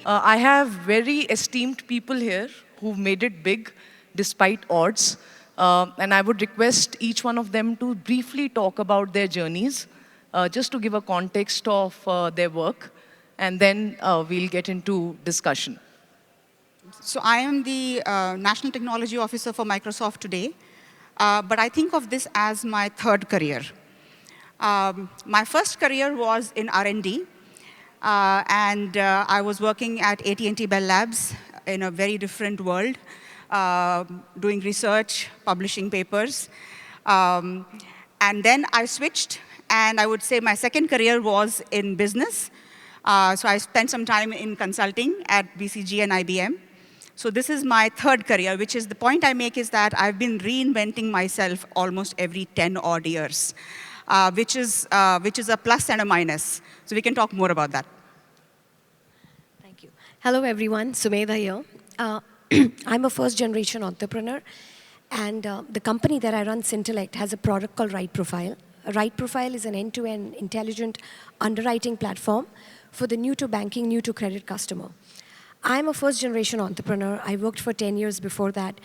I have very esteemed people here who've made it big despite odds. And I would request each one of them to briefly talk about their journeys, just to give a context of their work, and then we'll get into discussion. So I am the National Technology Officer for Microsoft today, but I think of this as my third career. My first career was in R&D, and I was working at AT&T Bell Labs in a very different world, doing research, publishing papers. And then I switched, and I would say my second career was in business. So I spent some time in consulting at BCG and IBM. So this is my third career, which is the point I make is that I've been reinventing myself almost every 10 odd years, which is a plus and a minus. So we can talk more about that. Thank you. Hello, everyone. Sumedha here. I'm a first-generation entrepreneur, and the company that I run, Scintellect, has a product called Right Profile. Right Profile is an end-to-end intelligent underwriting platform for the new-to-banking, new-to-credit customer. I'm a first-generation entrepreneur. I worked for 10 years before that,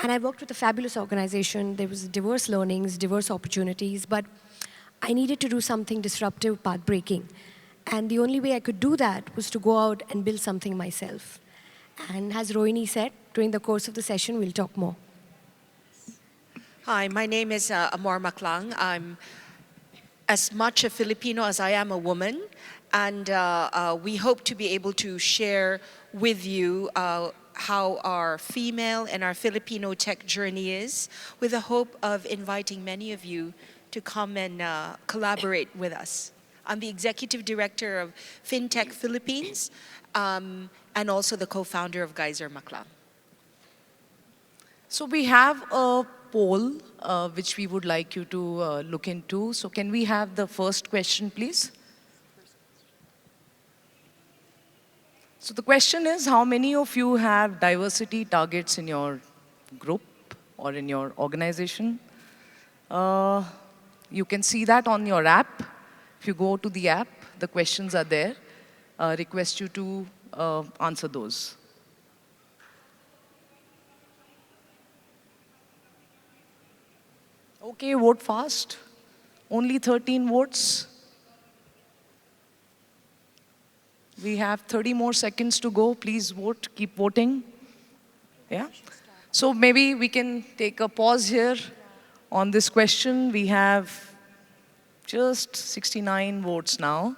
and I worked with a fabulous organization. There was diverse learnings, diverse opportunities, but I needed to do something disruptive, path-breaking. And the only way I could do that was to go out and build something myself. And as Rohini said, during the course of the session, we'll talk more. Hi, my name is Amor Maclang. I'm as much a Filipino as I am a woman, and we hope to be able to share with you how our female and our Filipino tech journey is, with the hope of inviting many of you to come and collaborate with us. I'm the Executive Director of FinTech Philippines, and also the co-founder of Geyser Maclang. So we have a poll which we would like you to look into. So can we have the first question, please? So the question is, how many of you have diversity targets in your group or in your organization? You can see that on your app. If you go to the app, the questions are there. Request you to answer those. Okay, vote fast. Only 13 votes. We have 30 more seconds to go. Please vote. Keep voting. Yeah. So maybe we can take a pause here on this question. We have just 69 votes now.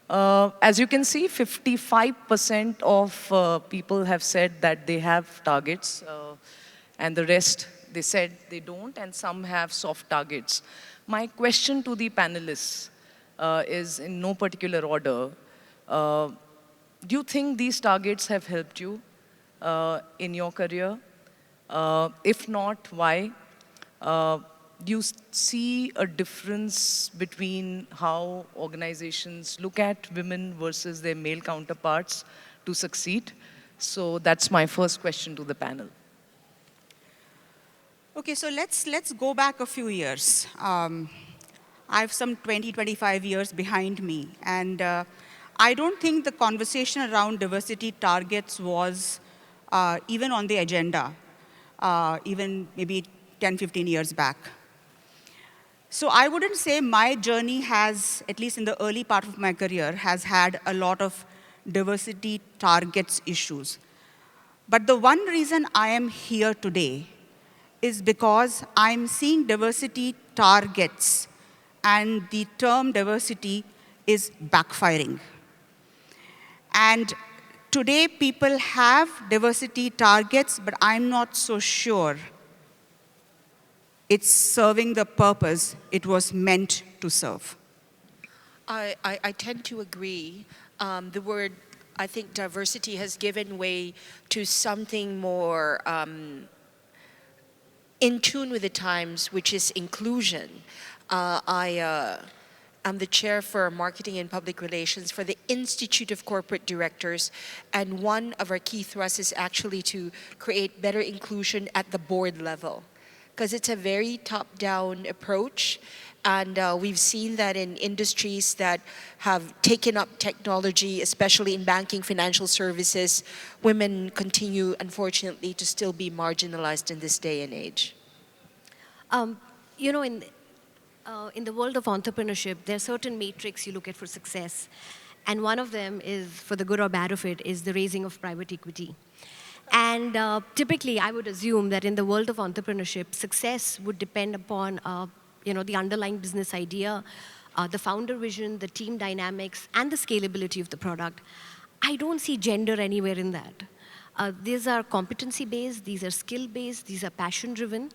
As you can see, 55% of people have said that they have targets, and the rest, they said they don't, and some have soft targets. My question to the panelists is in no particular order. Do you think these targets have helped you in your career? If not, why? Do you see a difference between how organizations look at women versus their male counterparts to succeed? So that's my first question to the panel. Okay, so let's go back a few years. I have some 20, 25 years behind me, and I don't think the conversation around diversity targets was even on the agenda, even maybe 10, 15 years back. So I wouldn't say my journey has, at least in the early part of my career, has had a lot of diversity targets issues. But the one reason I am here today is because I'm seeing diversity targets, and the term diversity is backfiring. And today people have diversity targets, but I'm not so sure it's serving the purpose it was meant to serve. I tend to agree. The word, I think, diversity has given way to something more in tune with the times, which is inclusion. I'm the chair for marketing and public relations for the Institute of Corporate Directors, and one of our key thrusts is actually to create better inclusion at the board level. because it's a very top-down approach. And we've seen that in industries that have taken up technology, especially in banking, financial services, women continue, unfortunately, to still be marginalized in this day and age. Um, you know, in the world of entrepreneurship, there are certain metrics you look at for success. And one of them is, for the good or bad of it, is the raising of private equity. And typically, I would assume that in the world of entrepreneurship, success would depend upon the underlying business idea, the founder vision, the team dynamics, and the scalability of the product. I don't see gender anywhere in that. These are competency-based, these are skill-based, these are passion-driven,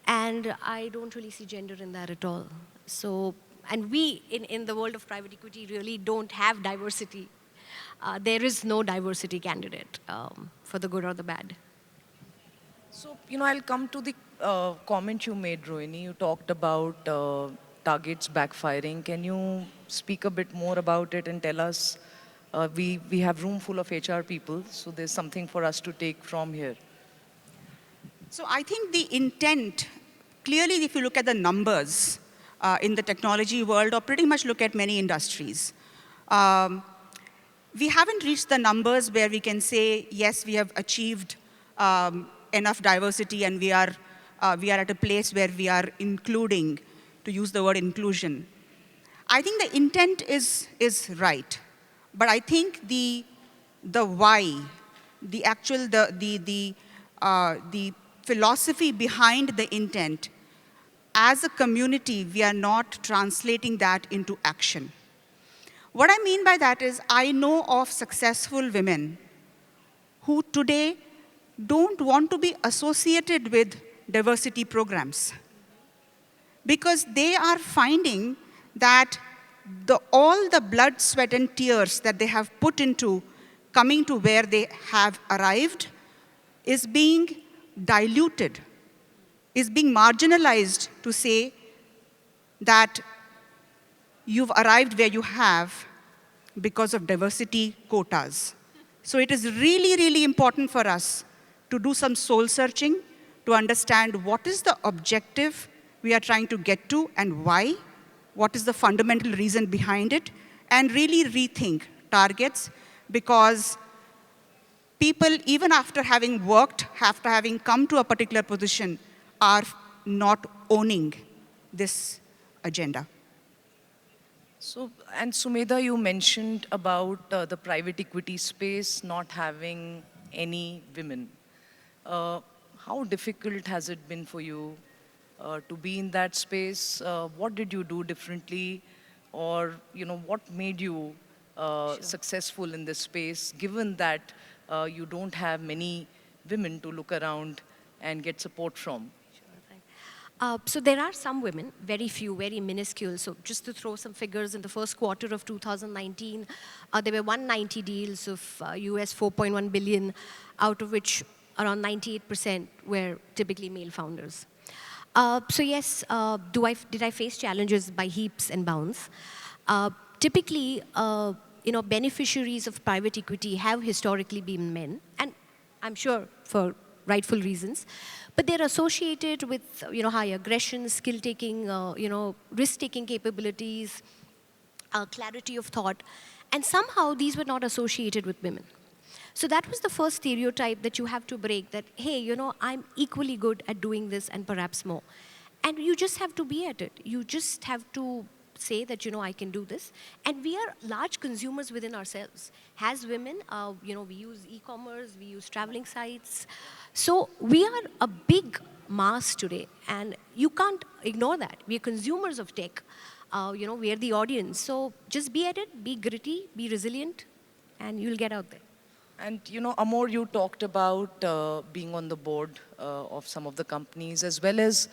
and I don't really see gender in that at all. So, and we, in the world of private equity, really don't have diversity. There is no diversity candidate for the good or the bad. So, I'll come to the comment you made, Rohini. You talked about targets backfiring. Can you speak a bit more about it and tell us? We have room full of HR people, so there's something for us to take from here. So I think the intent, clearly if you look at the numbers in the technology world, or pretty much look at many industries, we haven't reached the numbers where we can say, yes, we have achieved enough diversity and we are at a place where we are including, to use the word inclusion. I think the intent is right, but I think the why, the actual, the philosophy behind the intent, as a community, we are not translating that into action. What I mean by that is, I know of successful women who today don't want to be associated with diversity programs because they are finding that all the blood, sweat, and tears that they have put into coming to where they have arrived is being diluted, is being marginalized to say that you've arrived where you have because of diversity quotas. So it is really, really important for us to do some soul searching to understand what is the objective we are trying to get to and why, what is the fundamental reason behind it, and really rethink targets, because people, even after having worked, after having come to a particular position, are not owning this agenda. So, and Sumedha, you mentioned about the private equity space not having any women. How difficult has it been for you to be in that space? What did you do differently? Or, what made you successful in this space, given that you don't have many women to look around and get support from? So there are some women, very few, very minuscule. So just to throw some figures, in the first quarter of 2019, there were 190 deals of US 4.1 billion, out of which around 98% were typically male founders. So yes, did I face challenges by heaps and bounds? Typically, beneficiaries of private equity have historically been men, and I'm sure for rightful reasons, but they're associated with high aggression, skill-taking, risk-taking capabilities, clarity of thought, and somehow these were not associated with women. So that was the first stereotype that you have to break, that, hey, I'm equally good at doing this and perhaps more. And you just have to be at it. You just have to say that, I can do this. And we are large consumers within ourselves. As women, we use e-commerce, we use traveling sites. So we are a big mass today, and you can't ignore that. We are consumers of tech. We are the audience. So just be at it, be gritty, be resilient, and you'll get out there. And, Amor, you talked about being on the board of some of the companies, as well as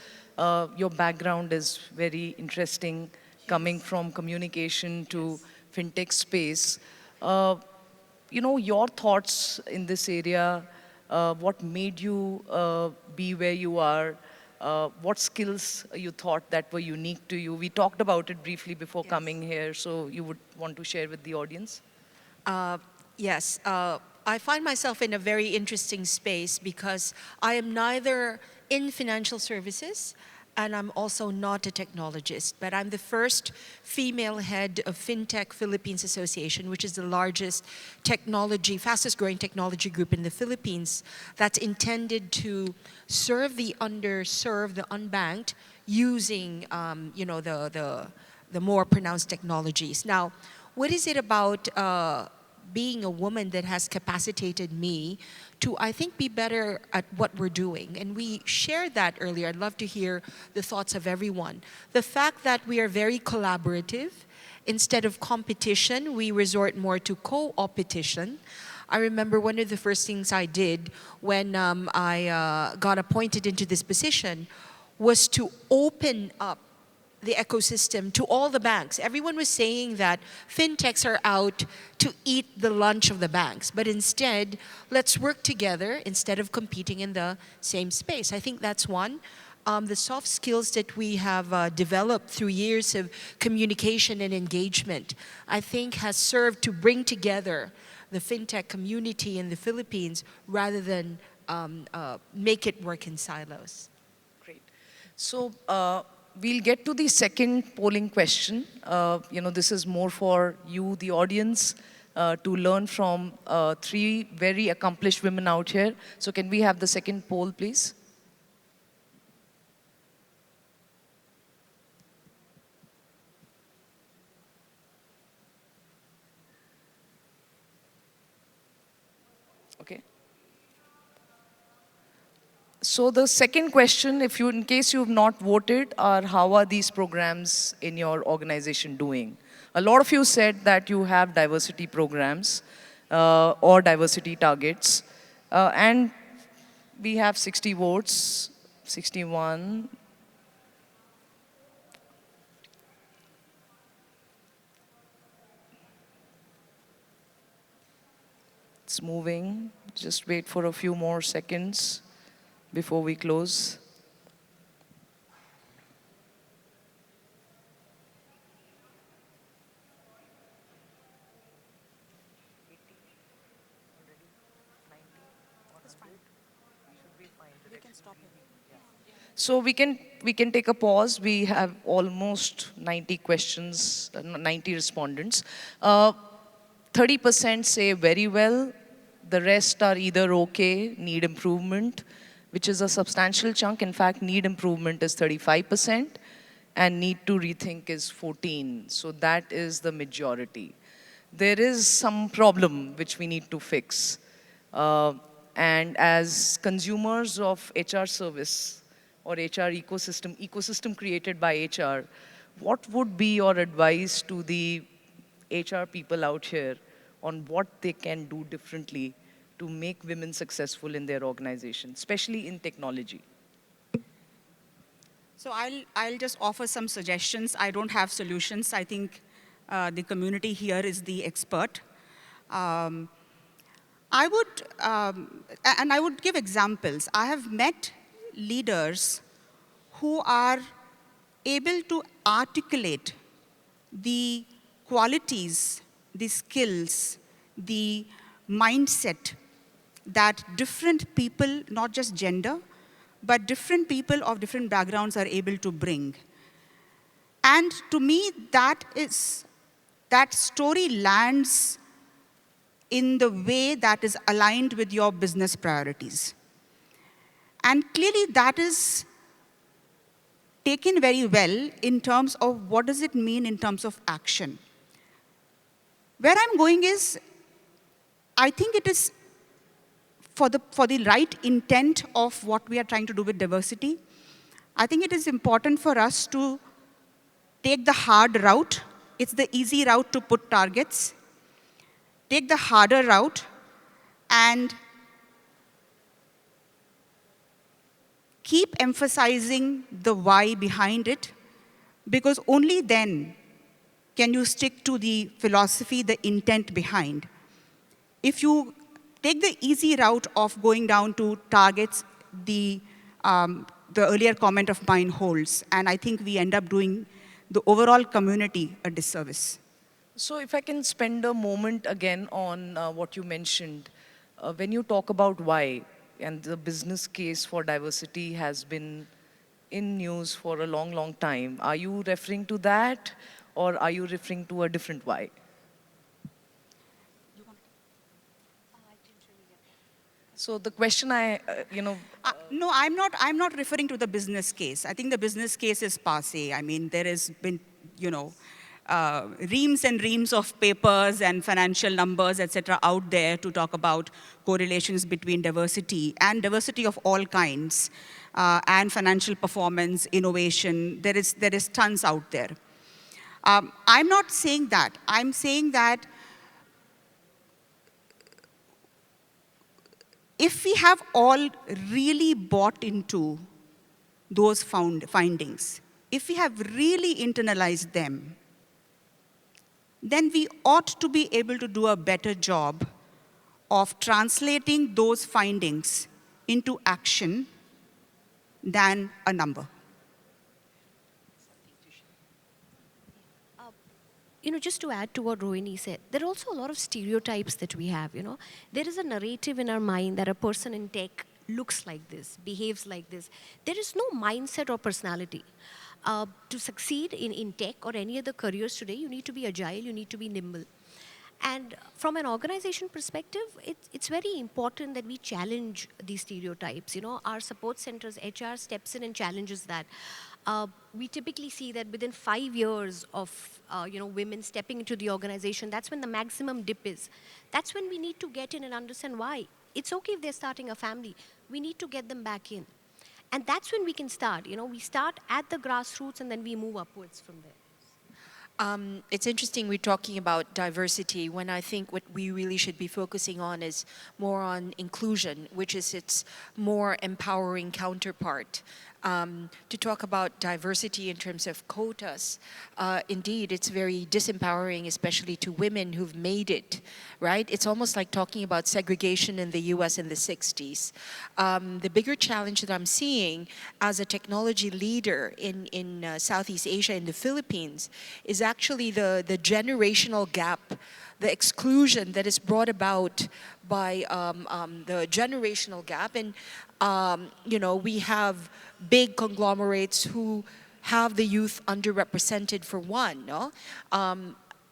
your background is very interesting, coming from communication to fintech space. Your thoughts in this area, what made you be where you are? What skills you thought that were unique to you? We talked about it briefly before coming here, so you would want to share with the audience? Yes. I find myself in a very interesting space because I am neither in financial services, and I'm also not a technologist, but I'm the first female head of FinTech Philippines Association, which is the largest technology, fastest growing technology group in the Philippines that's intended to serve the underserved, the unbanked, using the more pronounced technologies. Now, what is it about being a woman that has capacitated me to, I think, be better at what we're doing? And we shared that earlier. I'd love to hear the thoughts of everyone. The fact that we are very collaborative. Instead of competition, we resort more to co-opetition. I remember one of the first things I did when I got appointed into this position was to open up the ecosystem to all the banks. Everyone was saying that fintechs are out to eat the lunch of the banks, but instead, let's work together instead of competing in the same space. I think that's one. The soft skills that we have developed through years of communication and engagement, I think has served to bring together the fintech community in the Philippines rather than make it work in silos. Great. So we'll get to the second polling question. This is more for you, the audience, to learn from three very accomplished women out here. So can we have the second poll, please? Okay. So the second question, in case you've not voted, are how are these programs in your organization doing? A lot of you said that you have diversity programs or diversity targets. And we have 60 votes, 61. It's moving. Just wait for a few more seconds before we close. So we can take a pause. We have almost 90 questions, 90 respondents. 30% say very well. The rest are either okay, need improvement, which is a substantial chunk. In fact, need improvement is 35%, and need to rethink is 14%. So that is the majority. There is some problem which we need to fix. And as consumers of HR service or HR ecosystem created by HR, what would be your advice to the HR people out here on what they can do differently to make women successful in their organization, especially in technology? So I'll just offer some suggestions. I don't have solutions. I think the community here is the expert. I would give examples. I have met leaders who are able to articulate the qualities, the skills, the mindset that different people, not just gender, but different people of different backgrounds are able to bring. And to me, that story lands in the way that is aligned with your business priorities. And clearly that is taken very well in terms of what does it mean in terms of action. Where I'm going is, I think it is for the right intent of what we are trying to do with diversity. I think it is important for us to take the hard route. It's the easy route to put targets. Take the harder route and keep emphasizing the why behind it, because only then can you stick to the philosophy, the intent behind. If you take the easy route of going down to targets, the earlier comment of mine holds, and I think we end up doing the overall community a disservice. So if I can spend a moment again on what you mentioned, when you talk about why, and the business case for diversity has been in news for a long, long time. Are you referring to that, or are you referring to a different why? So the question No, I'm not referring to the business case. I think the business case is passé. I mean, there has been, reams and reams of papers and financial numbers, etc., out there to talk about correlations between diversity and diversity of all kinds, and financial performance, innovation. There is tons out there. I'm not saying that. I'm saying that if we have all really bought into those findings, if we have really internalized them, then we ought to be able to do a better job of translating those findings into action than a number. Just to add to what Rohini said, there are also a lot of stereotypes that we have. There is a narrative in our mind that a person in tech looks like this, behaves like this. There is no mindset or personality. To succeed in tech or any other careers today, you need to be agile, you need to be nimble. And from an organization perspective, it's very important that we challenge these stereotypes. Our support centers, HR steps in and challenges that. We typically see that within 5 years of women stepping into the organization, that's when the maximum dip is. That's when we need to get in and understand why. It's okay if they're starting a family. We need to get them back in. And that's when we can start. We start at the grassroots and then we move upwards from there. It's interesting we're talking about diversity when I think what we really should be focusing on is more on inclusion, which is its more empowering counterpart. To talk about diversity in terms of quotas, indeed, it's very disempowering, especially to women who've made it, right? It's almost like talking about segregation in the US in the 60s. The bigger challenge that I'm seeing as a technology leader in Southeast Asia, in the Philippines, is actually the generational gap, the exclusion that is brought about by the generational gap. And, we have big conglomerates who have the youth underrepresented for one. No?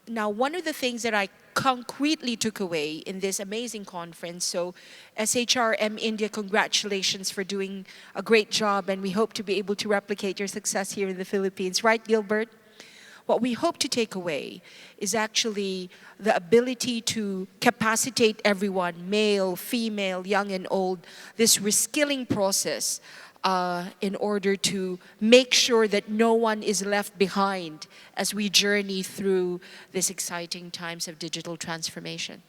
Now, one of the things that I concretely took away in this amazing conference, so SHRM India, congratulations for doing a great job, and we hope to be able to replicate your success here in the Philippines. Right, Gilbert? What we hope to take away is actually the ability to capacitate everyone, male, female, young and old, this reskilling process in order to make sure that no one is left behind as we journey through these exciting times of digital transformation.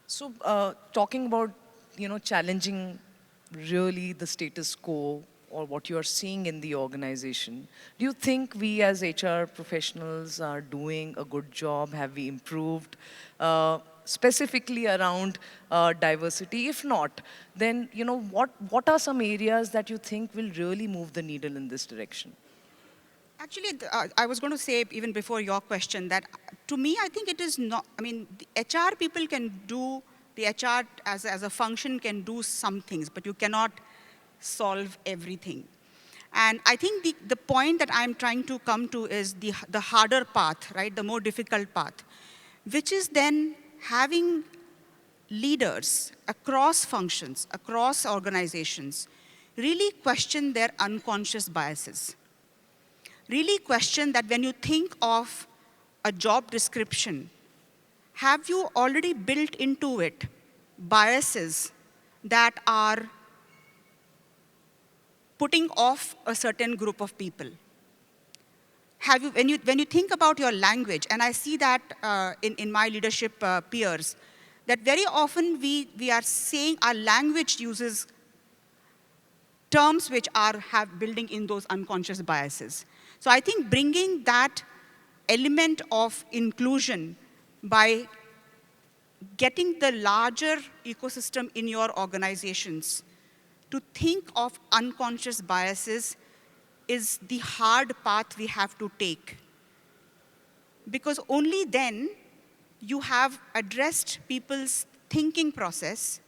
So talking about, challenging really the status quo or what you are seeing in the organization, do you think we as HR professionals are doing a good job? Have we improved specifically around diversity? If not, then what are some areas that you think will really move the needle in this direction? Actually, I was going to say even before your question that to me, I think it is not, the HR people can do, the HR as a function can do some things, but you cannot solve everything. And I think the point that I'm trying to come to is the harder path, right, the more difficult path, which is then having leaders across functions, across organizations, really question their unconscious biases. Really question that when you think of a job description, have you already built into it biases that are putting off a certain group of people? Have you, when you think about your language, and I see that in my leadership peers, that very often we are saying our language uses terms which have building in those unconscious biases. So I think bringing that element of inclusion by getting the larger ecosystem in your organizations to think of unconscious biases is the hard path we have to take. Because only then you have addressed people's thinking process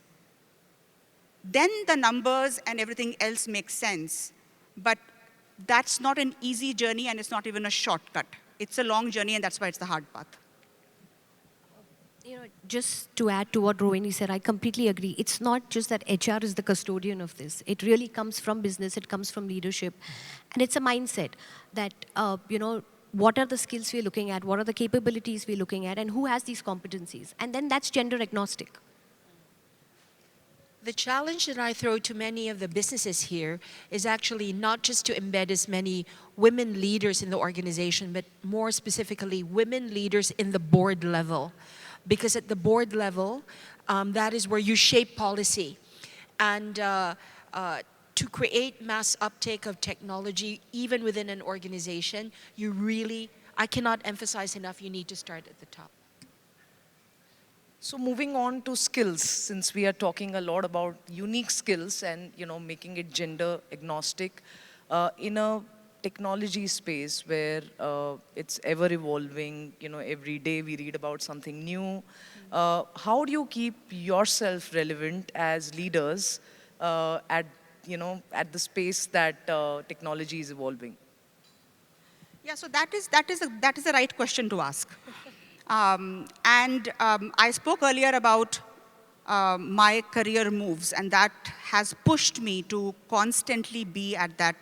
then the numbers and everything else makes sense. But that's not an easy journey, and it's not even a shortcut. It's a long journey, and that's why it's the hard path. You know, just to add to what Rohini said, I completely agree. It's not just that HR is the custodian of this. It really comes from business. It comes from leadership. And it's a mindset that, you know, what are the skills we're looking at? What are the capabilities we're looking at? And who has these competencies? And then that's gender agnostic. The challenge that I throw to many of the businesses here is actually not just to embed as many women leaders in the organization, but more specifically, women leaders in the board level. Because at the board level, that is where you shape policy. And to create mass uptake of technology, even within an organization, you really, I cannot emphasize enough, you need to start at the top. So moving on to skills, since we are talking a lot about unique skills and, you know, making it gender agnostic, in a technology space where it's ever evolving, you know, every day we read about something new. How do you keep yourself relevant as leaders at, you know, at the space that technology is evolving? Yeah, so that is the right question to ask. I spoke earlier about my career moves, and that has pushed me to constantly be at that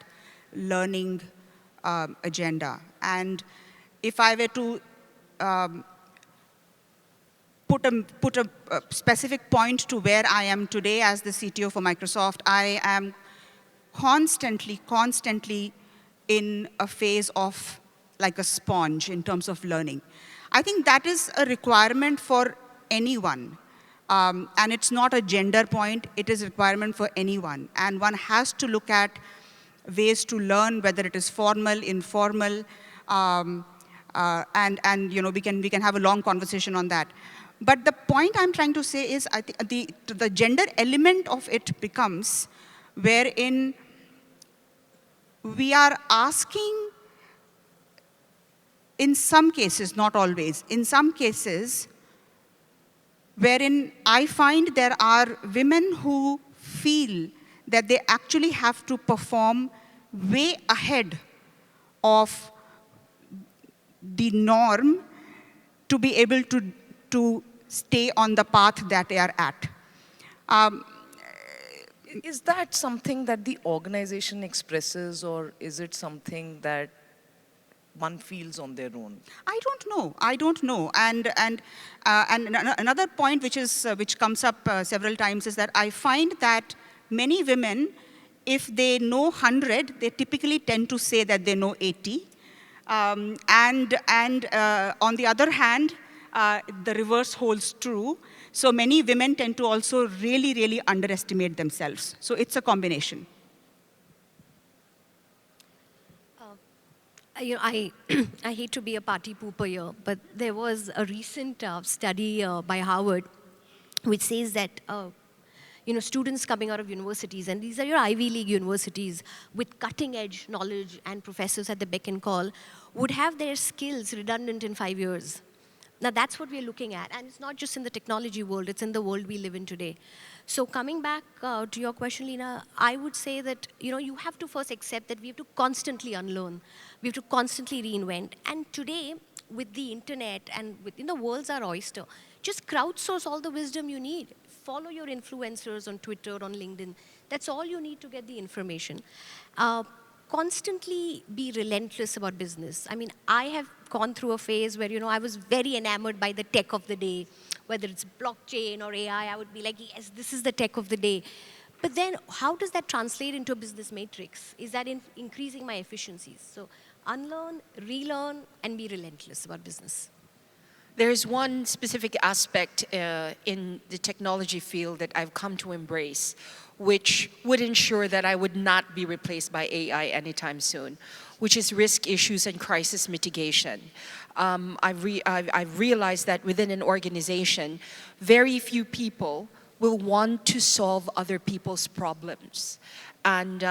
learning agenda. And if I were to put a specific point to where I am today as the CTO for Microsoft, I am constantly in a phase of like a sponge in terms of learning. I think that is a requirement for anyone. And it's not a gender point, it is a requirement for anyone. And one has to look at ways to learn, whether it is formal, informal, and you know, we can have a long conversation on that. But the point I'm trying to say is, I think the gender element of it becomes wherein we are asking, in some cases, not always, in some cases, wherein I find there are women who feel that they actually have to perform way ahead of the norm to be able to stay on the path that they are at. Is that something that the organization expresses, or is it something that one feels on their own? I don't know. And another point which comes up several times is that I find that many women, if they know 100, they typically tend to say that they know 80. On the other hand, the reverse holds true. So many women tend to also really underestimate themselves. So it's a combination. You know, I hate to be a party pooper here, but there was a recent study by Harvard which says that you know, students coming out of universities, and these are your Ivy League universities with cutting-edge knowledge and professors at the beck and call, would have their skills redundant in 5 years. Now, that's what we're looking at. And it's not just in the technology world, it's in the world we live in today. So coming back to your question, Leena, I would say that, you know, you have to first accept that we have to constantly unlearn. We have to constantly reinvent. And today, with the internet and within the world's our oyster, just crowdsource all the wisdom you need. Follow your influencers on Twitter, on LinkedIn. That's all you need to get the information. Constantly be relentless about business. I mean, I have gone through a phase where, you know, I was very enamored by the tech of the day, whether it's blockchain or AI. I would be like, yes, this is the tech of the day. But then how does that translate into a business matrix? Is that increasing my efficiencies? So unlearn, relearn, and be relentless about business. There's one specific aspect in the technology field that I've come to embrace, which would ensure that I would not be replaced by AI anytime soon, which is risk issues and crisis mitigation. I've realized that within an organization, very few people will want to solve other people's problems. And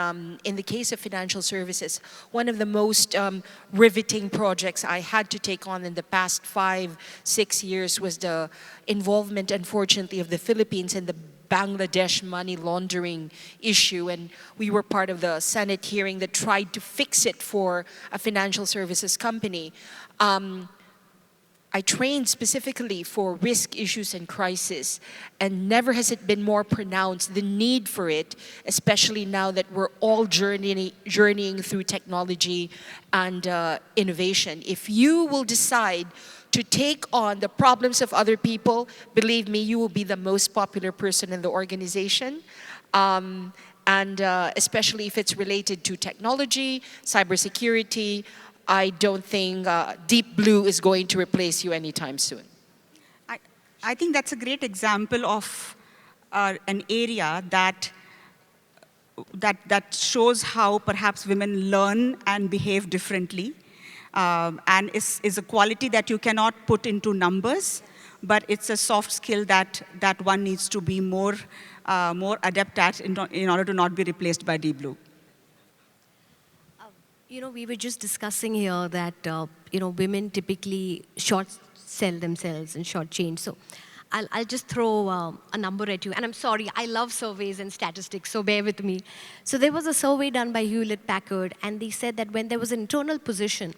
in the case of financial services, one of the most riveting projects I had to take on in the past 5-6 years was the involvement, unfortunately, of the Philippines in the Bangladesh money laundering issue, and we were part of the Senate hearing that tried to fix it for a financial services company. I trained specifically for risk issues and crisis, and never has it been more pronounced, the need for it, especially now that we're all journeying through technology and innovation. If you will decide to take on the problems of other people, believe me, you will be the most popular person in the organization. Especially if it's related to technology, cybersecurity, I don't think Deep Blue is going to replace you anytime soon. I think that's a great example of an area that shows how perhaps women learn and behave differently, and is a quality that you cannot put into numbers, but it's a soft skill that one needs to be more adept at in order to not be replaced by Deep Blue. We were just discussing here that, women typically short sell themselves and short change. So I'll just throw a number at you. And I'm sorry, I love surveys and statistics, so bear with me. So there was a survey done by Hewlett Packard, and they said that when there was an internal position,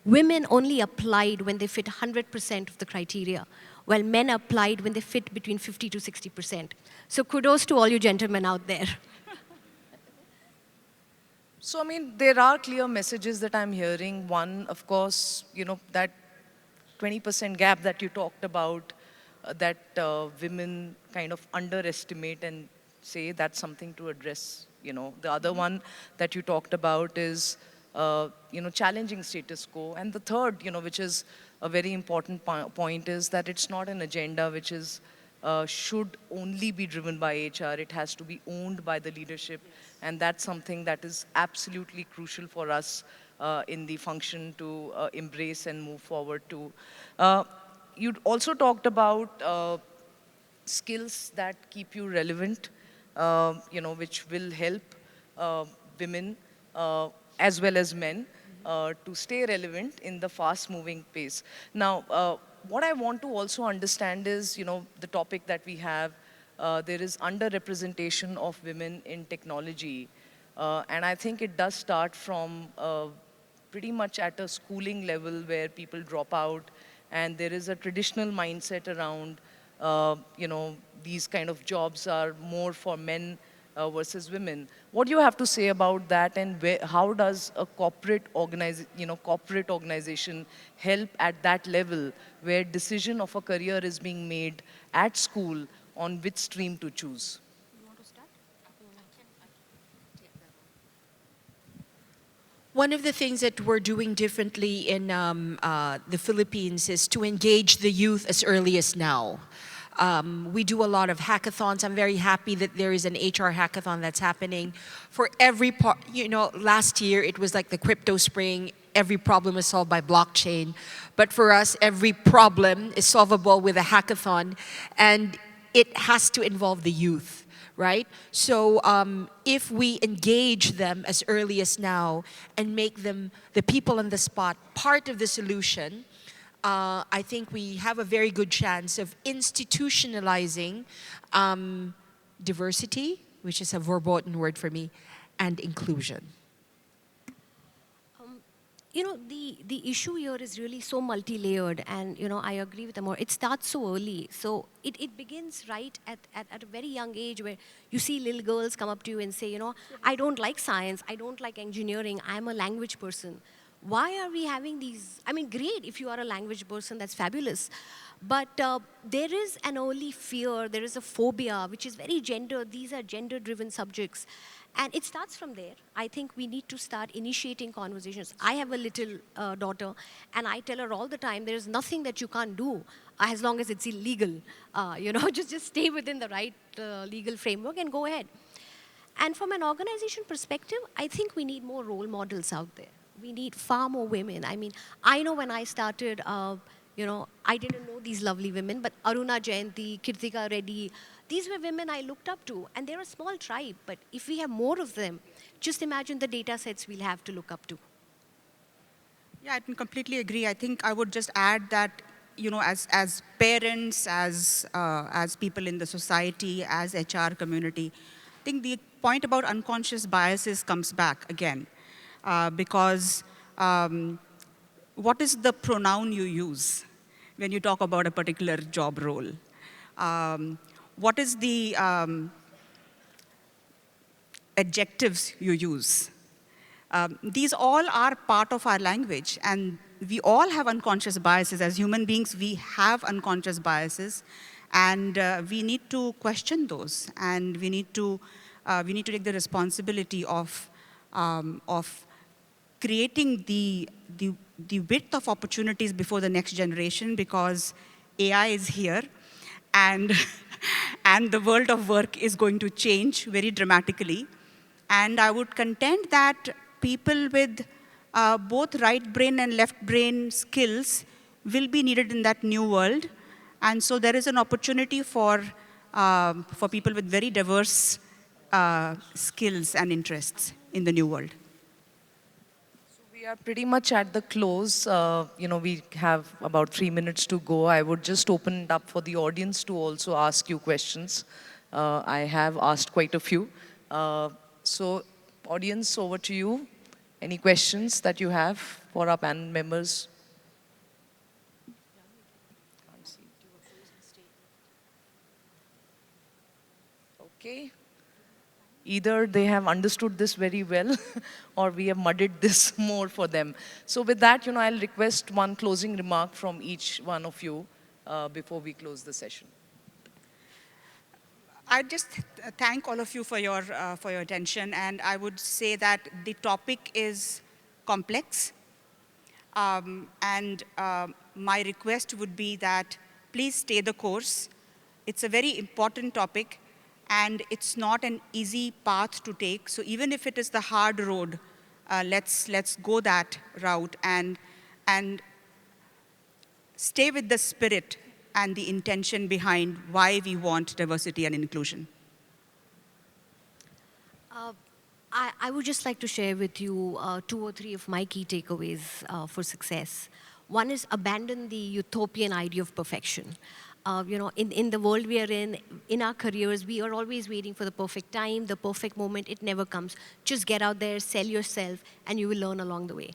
women only applied when they fit 100% of the criteria, while men applied when they fit between 50 to 60%. So kudos to all you gentlemen out there. So, I mean, there are clear messages that I'm hearing. One, of course, that 20% gap that you talked about, that women kind of underestimate and say that's something to address. The other one that you talked about is, challenging status quo. And the third, which is a very important point, is that it's not an agenda which is should only be driven by HR. It has to be owned by the leadership. And that's something that is absolutely crucial for us in the function to embrace and move forward to. You also talked about skills that keep you relevant, which will help women as well as men to stay relevant in the fast-moving pace. Now, what I want to also understand is, the topic that we have, there is underrepresentation of women in technology. And I think it does start from pretty much at a schooling level where people drop out, and there is a traditional mindset around, these kind of jobs are more for men versus women. What do you have to say about that, and how does a corporate organization help at that level where decision of a career is being made at school on which stream to choose? You want to start? One of the things that we're doing differently in the Philippines is to engage the youth as early as now. We do a lot of hackathons. I'm very happy that there is an HR hackathon that's happening. For every part, last year it was like the crypto spring. Every problem is solved by blockchain. But for us, every problem is solvable with a hackathon, and it has to involve the youth, right? So if we engage them as early as now and make them, the people on the spot, part of the solution, I think we have a very good chance of institutionalizing diversity, which is a verboten word for me, and inclusion. The issue here is really so multi-layered, and I agree with Amor. It starts so early, so it begins right at a very young age, where you see little girls come up to you and say, I don't like science, I don't like engineering, I'm a language person. Why are we having these? I mean, great, if you are a language person, that's fabulous. But there is an early fear, there is a phobia, which is very gendered. These are gender-driven subjects. And it starts from there. I think we need to start initiating conversations. I have a little daughter, and I tell her all the time, there is nothing that you can't do as long as it's illegal. Just stay within the right legal framework and go ahead. And from an organization perspective, I think we need more role models out there. We need far more women. I mean, I know when I started, I didn't know these lovely women, but Aruna Jayanti, Kirtika Reddy, these were women I looked up to, and they're a small tribe, but if we have more of them, just imagine the data sets we'll have to look up to. Yeah, I can completely agree. I think I would just add that as parents, as people in the society, as HR community, I think the point about unconscious biases comes back again, because what is the pronoun you use when you talk about a particular job role? What is the adjectives you use? These all are part of our language, and we all have unconscious biases. As human beings, we have unconscious biases, and we need to question those, and we need to take the responsibility of creating the width of opportunities before the next generation, because AI is here, and and the world of work is going to change very dramatically. And I would contend that people with both right brain and left brain skills will be needed in that new world. And so there is an opportunity for people with very diverse skills and interests in the new world. We are pretty much at the close. We have about 3 minutes to go. I would just open it up for the audience to also ask you questions. I have asked quite a few. So, audience, over to you. Any questions that you have for our panel members? Okay. Either they have understood this very well or we have muddied this more for them. So with that, I'll request one closing remark from each one of you before we close the session. I just thank all of you for your attention, and I would say that the topic is complex, and my request would be that please stay the course. It's a very important topic, and it's not an easy path to take. So even if it is the hard road, let's go that route and stay with the spirit and the intention behind why we want diversity and inclusion. I would just like to share with you 2 or 3 of my key takeaways for success. One is abandon the utopian idea of perfection. In the world we are in our careers, we are always waiting for the perfect time, the perfect moment. It never comes. Just get out there, sell yourself, and you will learn along the way.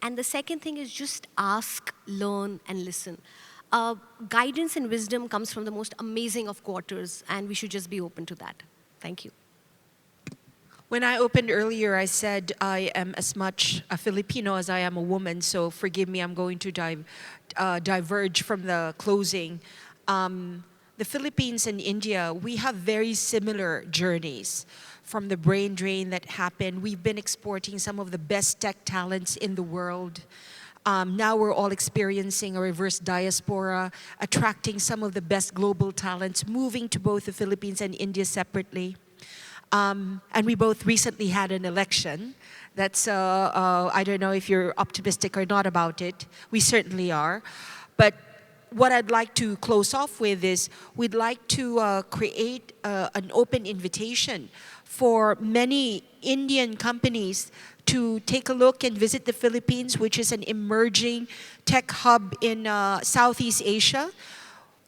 And the second thing is just ask, learn, and listen. Guidance and wisdom comes from the most amazing of quarters, and we should just be open to that. Thank you. When I opened earlier, I said I am as much a Filipino as I am a woman, so forgive me, I'm going to diverge from the closing. The Philippines and India, we have very similar journeys. From the brain drain that happened, we've been exporting some of the best tech talents in the world. Now we're all experiencing a reverse diaspora, attracting some of the best global talents, moving to both the Philippines and India separately. And we both recently had an election. That's, I don't know if you're optimistic or not about it. We certainly are. But what I'd like to close off with is we'd like to create an open invitation for many Indian companies to take a look and visit the Philippines, which is an emerging tech hub in Southeast Asia.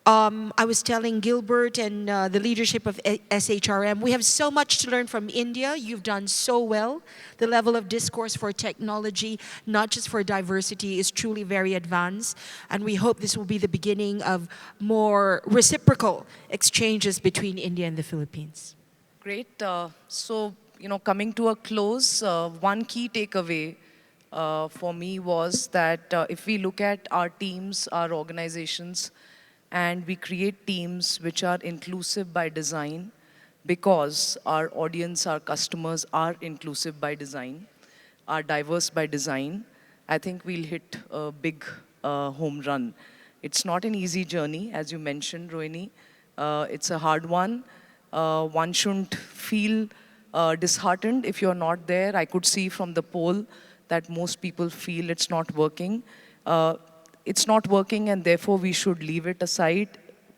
I was telling Gilbert and the leadership of SHRM, we have so much to learn from India. You've done so well. The level of discourse for technology, not just for diversity, is truly very advanced. And we hope this will be the beginning of more reciprocal exchanges between India and the Philippines. Great. So, coming to a close, one key takeaway for me was that if we look at our teams, our organizations, and we create teams which are inclusive by design, because our audience, our customers are inclusive by design, are diverse by design, I think we'll hit a big home run. It's not an easy journey, as you mentioned, Rohini. It's a hard one. One shouldn't feel disheartened if you're not there. I could see from the poll that most people feel it's not working. It's not working, and therefore we should leave it aside,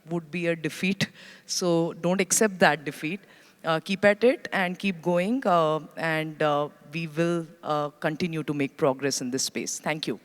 would be a defeat. So don't accept that defeat. Keep at it and keep going, and we will continue to make progress in this space. Thank you.